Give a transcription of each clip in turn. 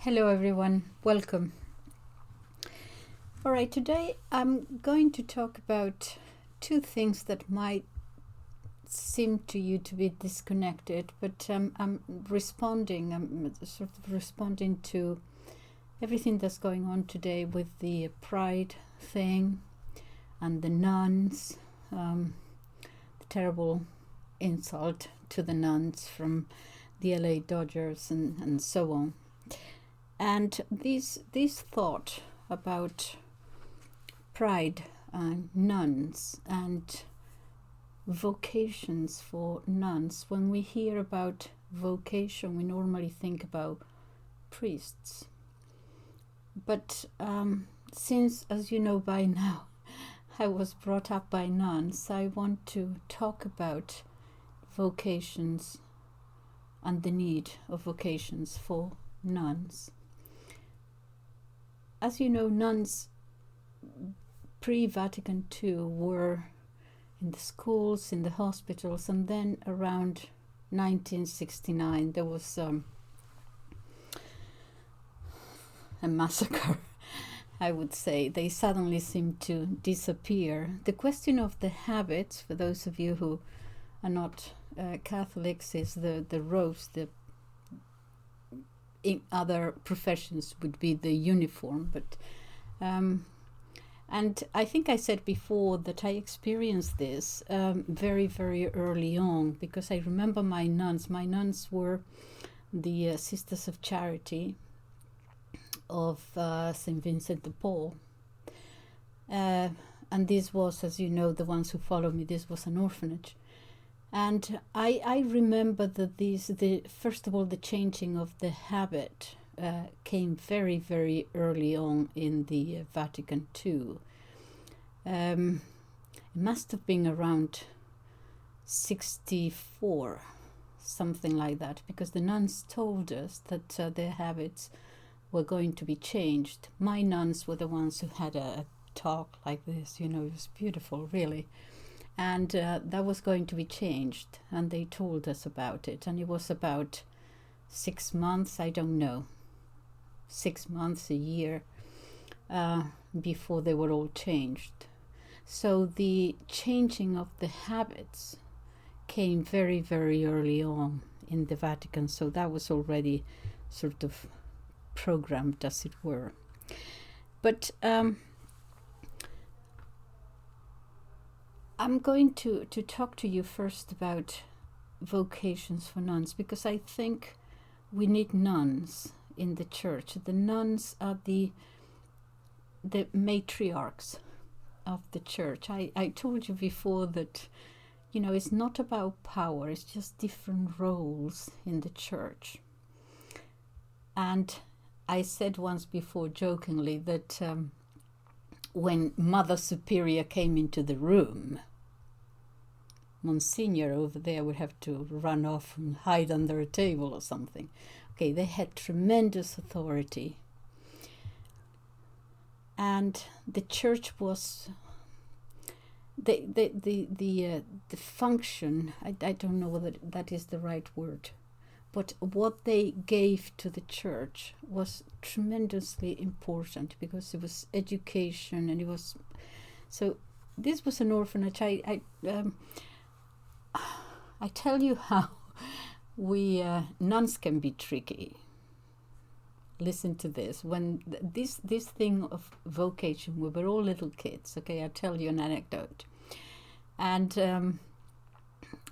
Hello everyone, welcome. Alright, today I'm going to talk about two things that might seem to you to be disconnected, but I'm sort of responding to everything that's going on today with the pride thing and the nuns, the terrible insult to the nuns from the LA Dodgers and so on. And this thought about pride and nuns and vocations for nuns. When we hear about vocation, we normally think about priests. But since, as you know by now, I was brought up by nuns, I want to talk about vocations and the need of vocations for nuns. As you know, nuns pre-Vatican II were in the schools, in the hospitals, and then around 1969 there was a massacre, I would say. They suddenly seemed to disappear. The question of the habits, for those of you who are not Catholics, is the robes, in other professions would be the uniform, but and I think I said before that I experienced this very, very early on, because I remember my nuns were the Sisters of Charity of St. Vincent de Paul, and this was, as you know, the ones who follow me, this was an orphanage. And I remember that first of all, the changing of the habit came very, very early on in the Vatican II. It must have been around 64, something like that, because the nuns told us that their habits were going to be changed. My nuns were the ones who had a talk like this, it was beautiful, really. And that was going to be changed, and they told us about it. And it was about 6 months, I don't know, 6 months, a year, before they were all changed. So the changing of the habits came very, very early on in the Vatican. So that was already sort of programmed, as it were. But I'm going to talk to you first about vocations for nuns, because I think we need nuns in the church. The nuns are the matriarchs of the church. I told you before that, it's not about power, it's just different roles in the church. And I said once before jokingly that when Mother Superior came into the room, Monsignor over there would have to run off and hide under a table or something. Okay, they had tremendous authority. And the church was the function, I don't know whether that is the right word, but what they gave to the church was tremendously important, because it was education, and it was, so this was an orphanage. I tell you how we nuns can be tricky. Listen to this. When this thing of vocation, we were all little kids. Okay, I'll tell you an anecdote. And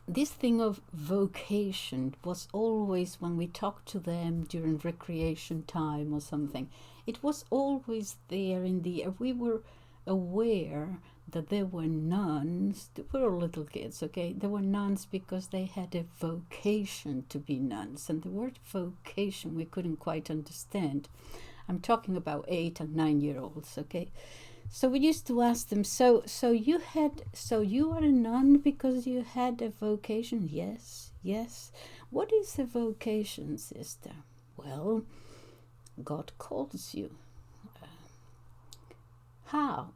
this thing of vocation was always, when we talked to them during recreation time or something, it was always there in the air. We were aware that there were nuns. We were all little kids, okay? There were nuns because they had a vocation to be nuns. And the word vocation we couldn't quite understand. I'm talking about 8 and 9 year olds, okay? So we used to ask them, so you are a nun because you had a vocation? Yes. What is a vocation, sister? Well, God calls you. How?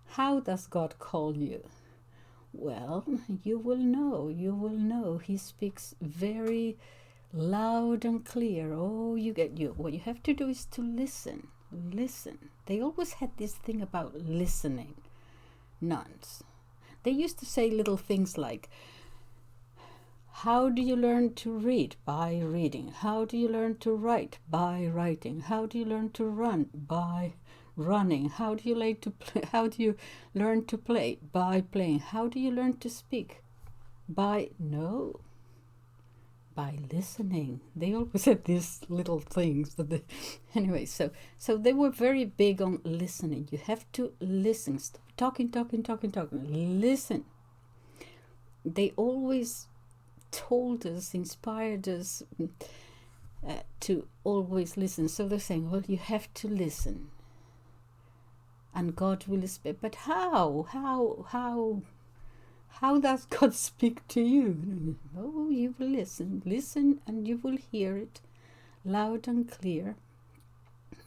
How does God call you? Well, you will know. He speaks very loud and clear. Oh, what you have to do is to listen. They always had this thing about listening, nuns. They used to say little things like, how do you learn to read? By reading. How do you learn to write? By writing. How do you learn to run? By running. How do you learn to play? By playing. How do you learn to speak? By listening. They always had these little things anyway, so they were very big on listening. You have to listen. Stop talking. Listen. They always told us, inspired us to always listen. So they're saying, well, you have to listen and God will speak. But how does God speak to you? Oh, you will listen and you will hear it loud and clear.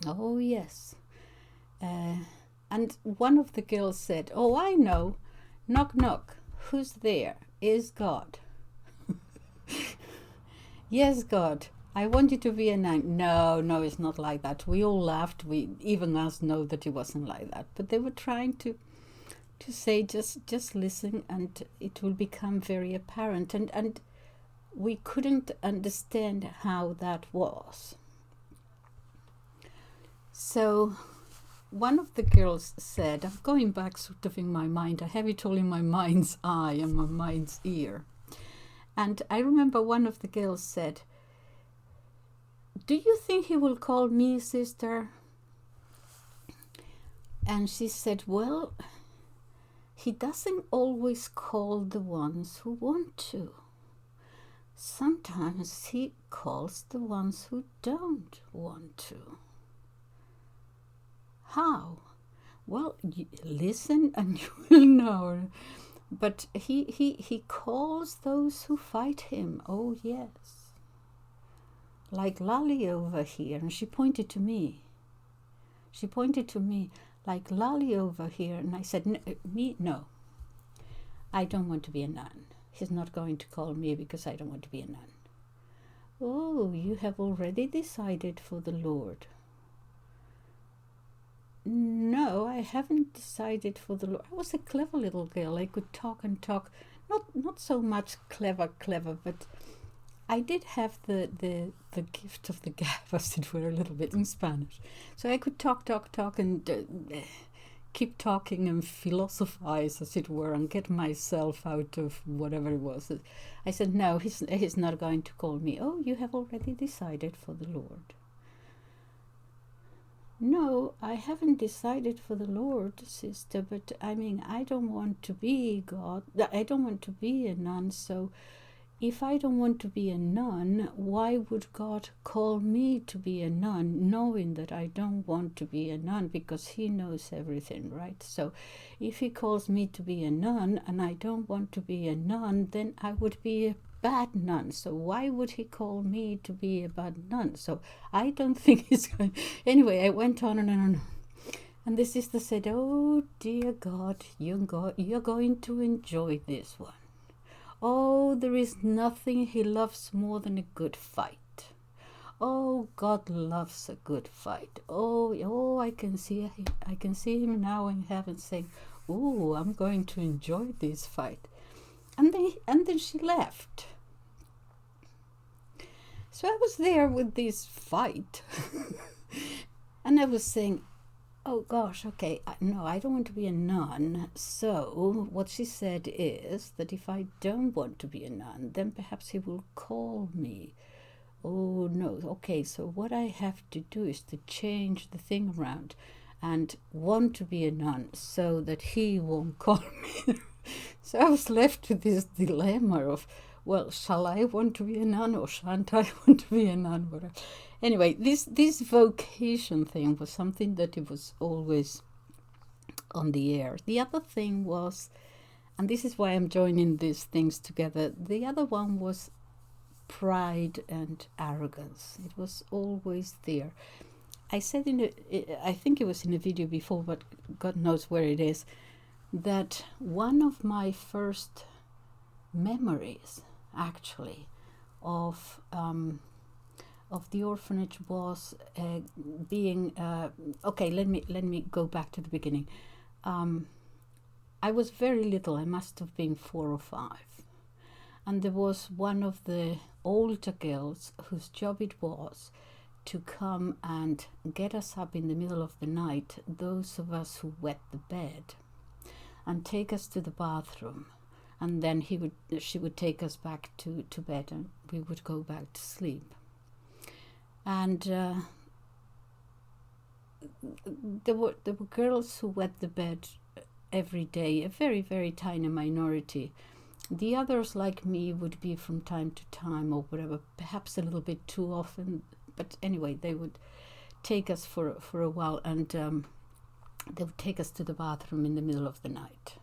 Oh, yes. And one of the girls said, oh, I know. Knock, knock. Who's there? Is God. Yes, God, I want you to be a nun. No, it's not like that. We all laughed. Even us know that it wasn't like that. But they were trying to say, just listen and it will become very apparent. And we couldn't understand how that was. So one of the girls said, I'm going back sort of in my mind. I have it all in my mind's eye and my mind's ear. And I remember one of the girls said, do you think he will call me sister? And she said, well, he doesn't always call the ones who want to. Sometimes he calls the ones who don't want to. How? Well, listen and you will know. But he calls those who fight him. Oh, yes. Like Lali over here. And she pointed to me. Like Lali over here. And I said, no. I don't want to be a nun. He's not going to call me because I don't want to be a nun. Oh, you have already decided for the Lord. No, I haven't decided for the Lord. I was a clever little girl. I could talk and talk. Not so much clever, but I did have the gift of the gab, as it were, a little bit in Spanish. So I could talk and keep talking and philosophize, as it were, and get myself out of whatever it was. I said, no, he's not going to call me. Oh, you have already decided for the Lord. No, I haven't decided for the Lord, sister, but I mean, I don't want to be God. I don't want to be a nun, so if I don't want to be a nun, why would God call me to be a nun, knowing that I don't want to be a nun, because he knows everything, right? So if he calls me to be a nun and I don't want to be a nun, then I would be a bad nun. So why would he call me to be a bad nun? So I don't think he's going. Anyway, I went on and on. And the sister said, oh dear God, you're going to enjoy this one. Oh, there is nothing he loves more than a good fight. Oh, God loves a good fight. Oh, I can see him now in heaven saying, oh, I'm going to enjoy this fight. And then she left. So I was there with this fight. And I was saying, oh gosh, okay, no, I don't want to be a nun. So what she said is that if I don't want to be a nun, then perhaps he will call me. Oh no, okay, so what I have to do is to change the thing around and want to be a nun so that he won't call me. So I was left with this dilemma of, well, shall I want to be a nun or shan't I want to be a nun? Whatever. Anyway, this vocation thing was something that it was always on the air. The other thing was, and this is why I'm joining these things together, the other one was pride and arrogance. It was always there. I said I think it was in a video before, but God knows where it is, that one of my first memories actually of the orphanage was being okay. Let me go back to the beginning. I was very little. I must have been 4 or 5, and there was one of the older girls whose job it was to come and get us up in the middle of the night, those of us who wet the bed, and take us to the bathroom, and then she would take us back to bed, and we would go back to sleep. And there were girls who wet the bed every day, a very, very tiny minority. The others, like me, would be from time to time or whatever, perhaps a little bit too often. But anyway, they would take us for a while, and they would take us to the bathroom in the middle of the night.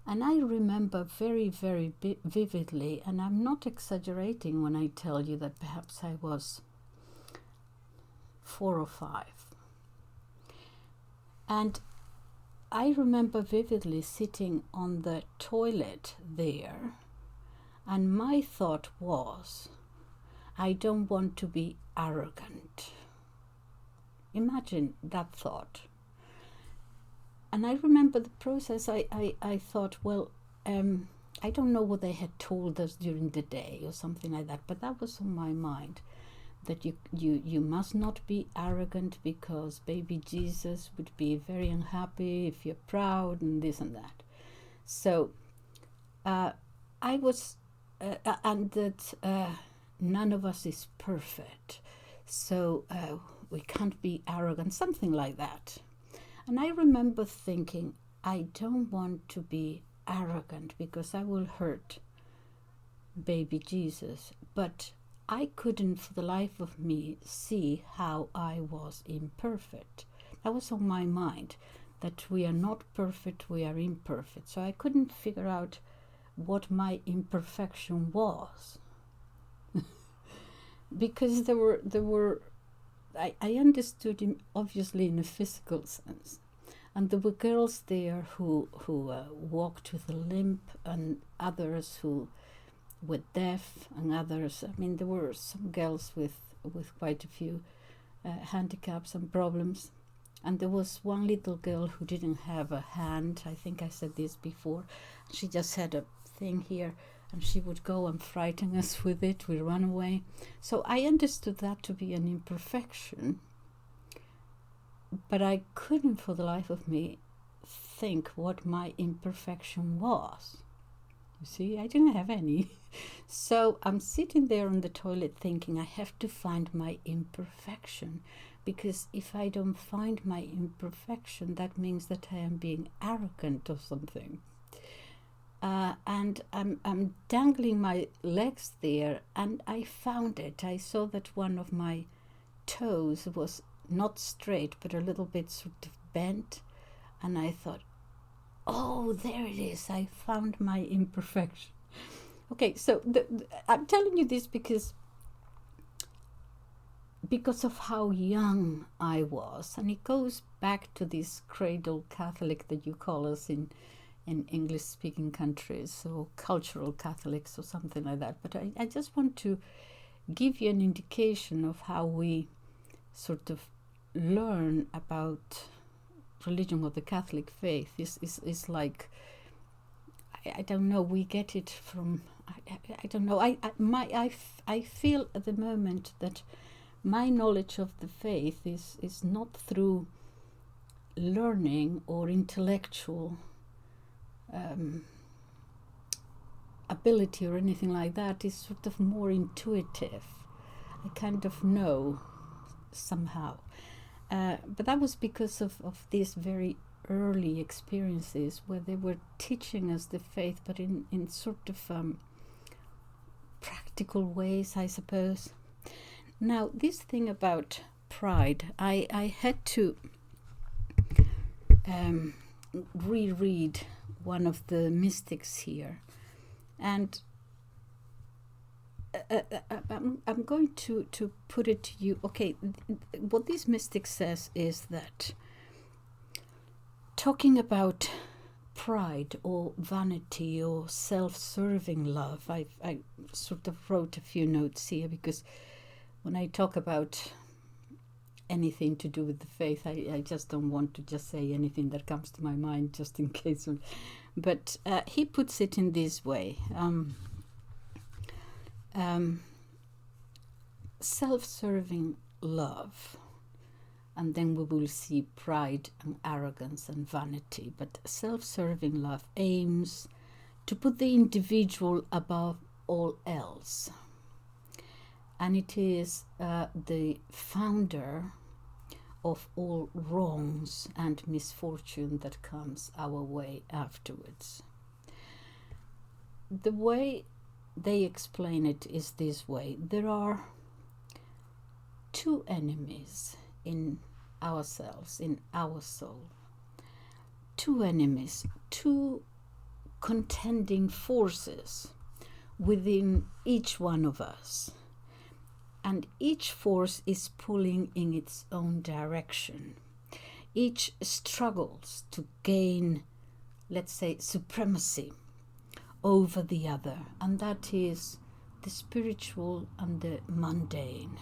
And I remember very, very vividly, and I'm not exaggerating when I tell you that perhaps I was 4 or 5. And I remember vividly sitting on the toilet there, and my thought was, I don't want to be arrogant. Imagine that thought. And I remember the process. I thought, well, I don't know what they had told us during the day or something like that, but that was on my mind, that you must not be arrogant because baby Jesus would be very unhappy if you're proud and this and that. So I was, and that none of us is perfect, so we can't be arrogant, something like that. And I remember thinking, I don't want to be arrogant because I will hurt baby Jesus. But I couldn't for the life of me see how I was imperfect. That was on my mind, that we are not perfect, we are imperfect. So I couldn't figure out what my imperfection was. Because there were I understood him obviously in a physical sense, and there were girls there who walked with a limp, and others who were deaf, and others. I mean, there were some girls with quite a few handicaps and problems, and there was one little girl who didn't have a hand. I think I said this before. She just had a thing here, and she would go and frighten us with it. We run away. So I understood that to be an imperfection, but I couldn't for the life of me think what my imperfection was. You see, I didn't have any. So I'm sitting there on the toilet thinking, I have to find my imperfection, because if I don't find my imperfection, that means that I am being arrogant or something. And I'm dangling my legs there, and I found it. I saw that one of my toes was not straight, but a little bit sort of bent, and I thought, oh, there it is. I found my imperfection. Okay, so I'm telling you this because of how young I was, and it goes back to this cradle Catholic that you call us in English-speaking countries, or cultural Catholics or something like that. But I just want to give you an indication of how we sort of learn about religion or the Catholic faith. Is like, I don't know, we get it from, I don't know, I feel at the moment that my knowledge of the faith is not through learning or intellectual ability or anything like that. Is sort of more intuitive. I kind of know somehow, but that was because of these very early experiences where they were teaching us the faith, but in sort of practical ways, I suppose. Now, this thing about pride, I had to reread one of the mystics here, and I'm going to put it to you. Okay, what this mystic says is that talking about pride or vanity or self-serving love. I sort of wrote a few notes here because when I talk about anything to do with the faith, I just don't want to just say anything that comes to my mind just in case. But he puts it in this way. Self-serving love, and then we will see pride and arrogance and vanity. But self-serving love aims to put the individual above all else, and it is the founder of all wrongs and misfortune that comes our way afterwards. The way they explain it is this way: there are two enemies in ourselves, in our soul. Two enemies, two contending forces within each one of us. And each force is pulling in its own direction. Each struggles to gain, let's say, supremacy over the other. And that is the spiritual and the mundane.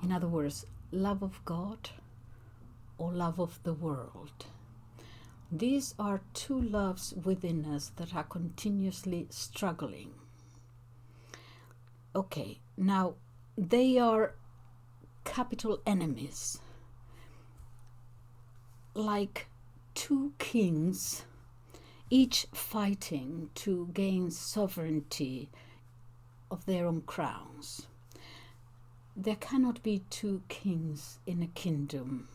In other words, love of God or love of the world. These are two loves within us that are continuously struggling. Okay, now they are capital enemies, like two kings, each fighting to gain sovereignty of their own crowns. There cannot be two kings in a kingdom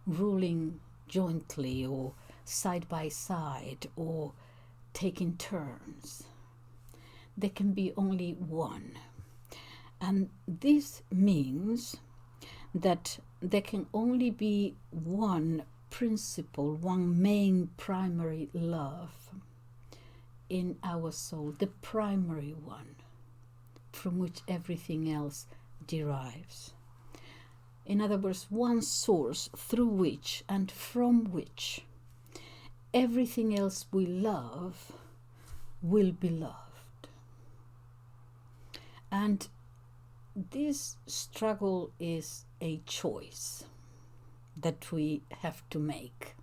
ruling jointly or side by side or taking turns. There can be only one. And this means that there can only be one principle, one main primary love in our soul, the primary one from which everything else derives. In other words, one source through which and from which everything else we love will be loved. And this struggle is a choice that we have to make.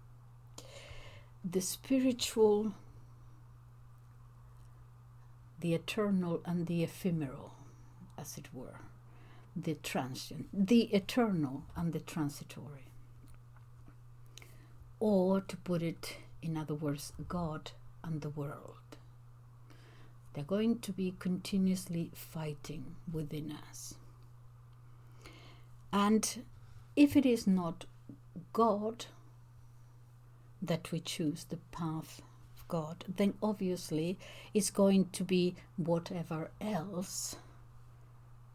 The spiritual, the eternal and the ephemeral, as it were. The transient, the eternal and the transitory. Or to put it in other words, God and the world. They're going to be continuously fighting within us. And if it is not God that we choose, the path of God, then obviously it's going to be whatever else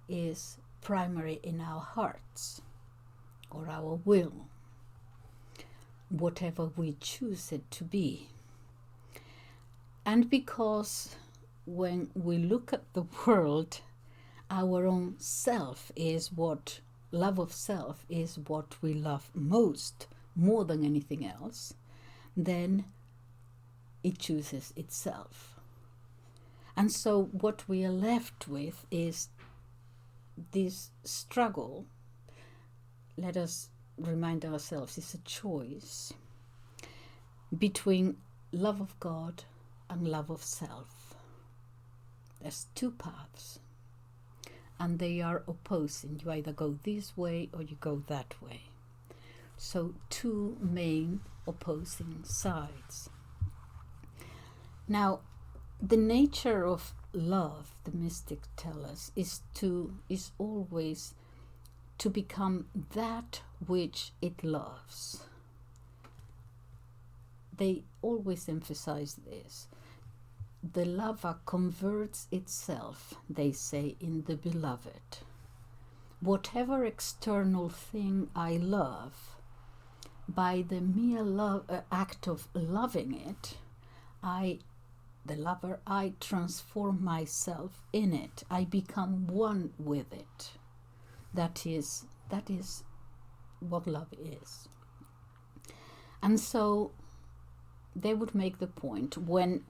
is primary in our hearts or our will, whatever we choose it to be. And because when we look at the world, our own self is what, love of self is what we love most, more than anything else, then it chooses itself. And so what we are left with is this struggle. Let us remind ourselves, it's a choice between love of God and love of self. There's two paths, and they are opposing. You either go this way or you go that way. So two main opposing sides. Now, the nature of love, the mystics tell us, is always to become that which it loves. They always emphasize this. The lover converts itself, they say, in the beloved. Whatever external thing I love, by the mere act of loving it, the lover, I transform myself in it. I become one with it. That is what love is. And so they would make the point, when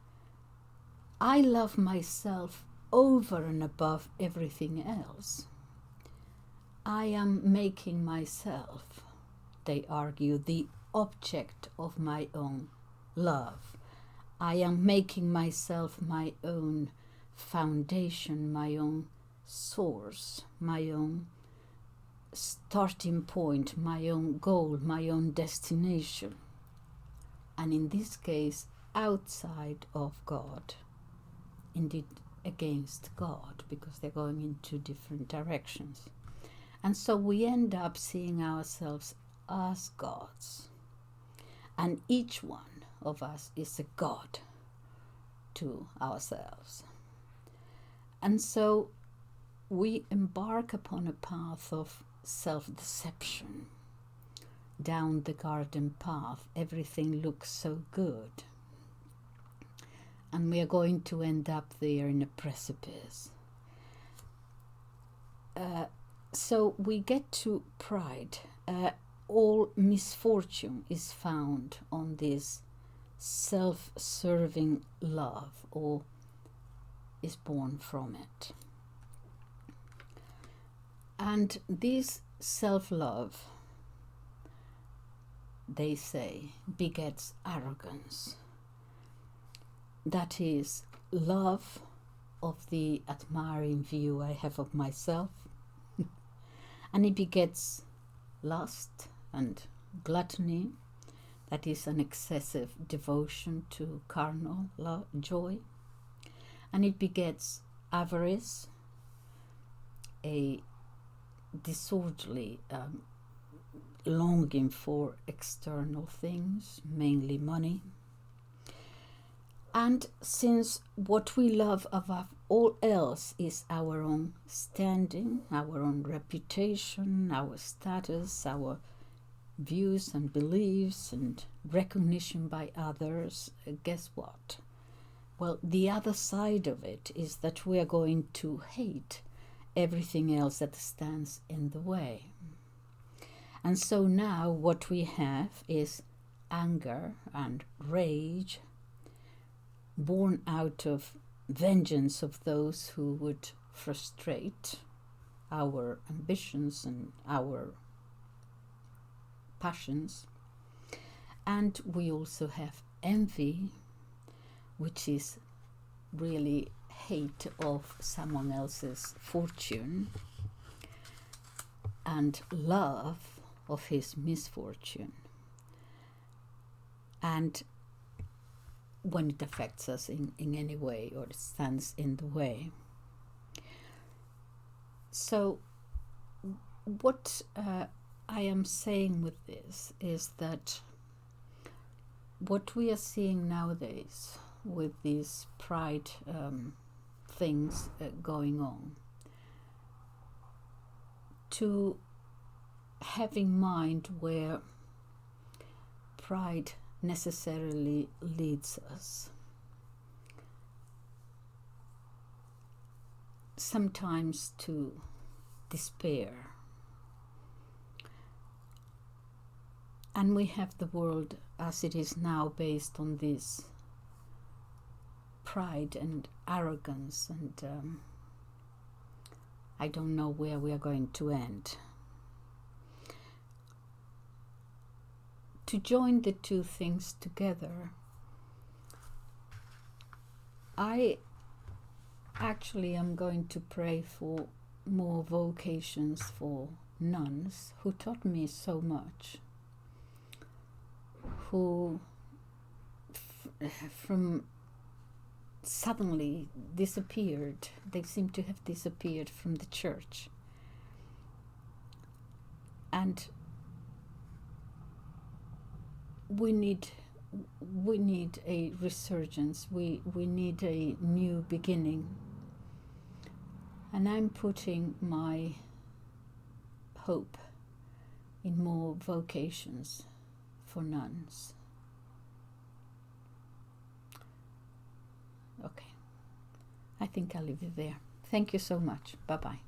I love myself over and above everything else, I am making myself, they argue, the object of my own love. I am making myself my own foundation, my own source, my own starting point, my own goal, my own destination. And in this case, outside of God, indeed against God, because they're going in two different directions. And so we end up seeing ourselves as gods. And each one of us is a god to ourselves. And so we embark upon a path of self-deception. Down the garden path, everything looks so good. And we are going to end up there in a precipice. So we get to pride. All misfortune is found on this self-serving love, or is born from it. And this self-love, they say, begets arrogance. That is, love of the admiring view I have of myself. And it begets lust and gluttony, that is an excessive devotion to carnal joy. And it begets avarice, a disorderly longing for external things, mainly money. And since what we love above all else is our own standing, our own reputation, our status, our views and beliefs and recognition by others, guess what? Well, the other side of it is that we are going to hate everything else that stands in the way. And so now what we have is anger and rage, born out of vengeance of those who would frustrate our ambitions and our passions. And we also have envy, which is really hate of someone else's fortune, and love of his misfortune. And when it affects us in any way, or it stands in the way. So what I am saying with this is that what we are seeing nowadays with these pride things going on, to have in mind where pride necessarily leads us. Sometimes to despair. And we have the world as it is now, based on this pride and arrogance, and I don't know where we are going to end. To join the two things together, I actually am going to pray for more vocations for nuns who taught me so much, who from suddenly disappeared. They seem to have disappeared from the church. And we need a resurgence. We need a new beginning. And I'm putting my hope in more vocations for nuns. Okay, I think I'll leave it there. Thank you so much. Bye-bye.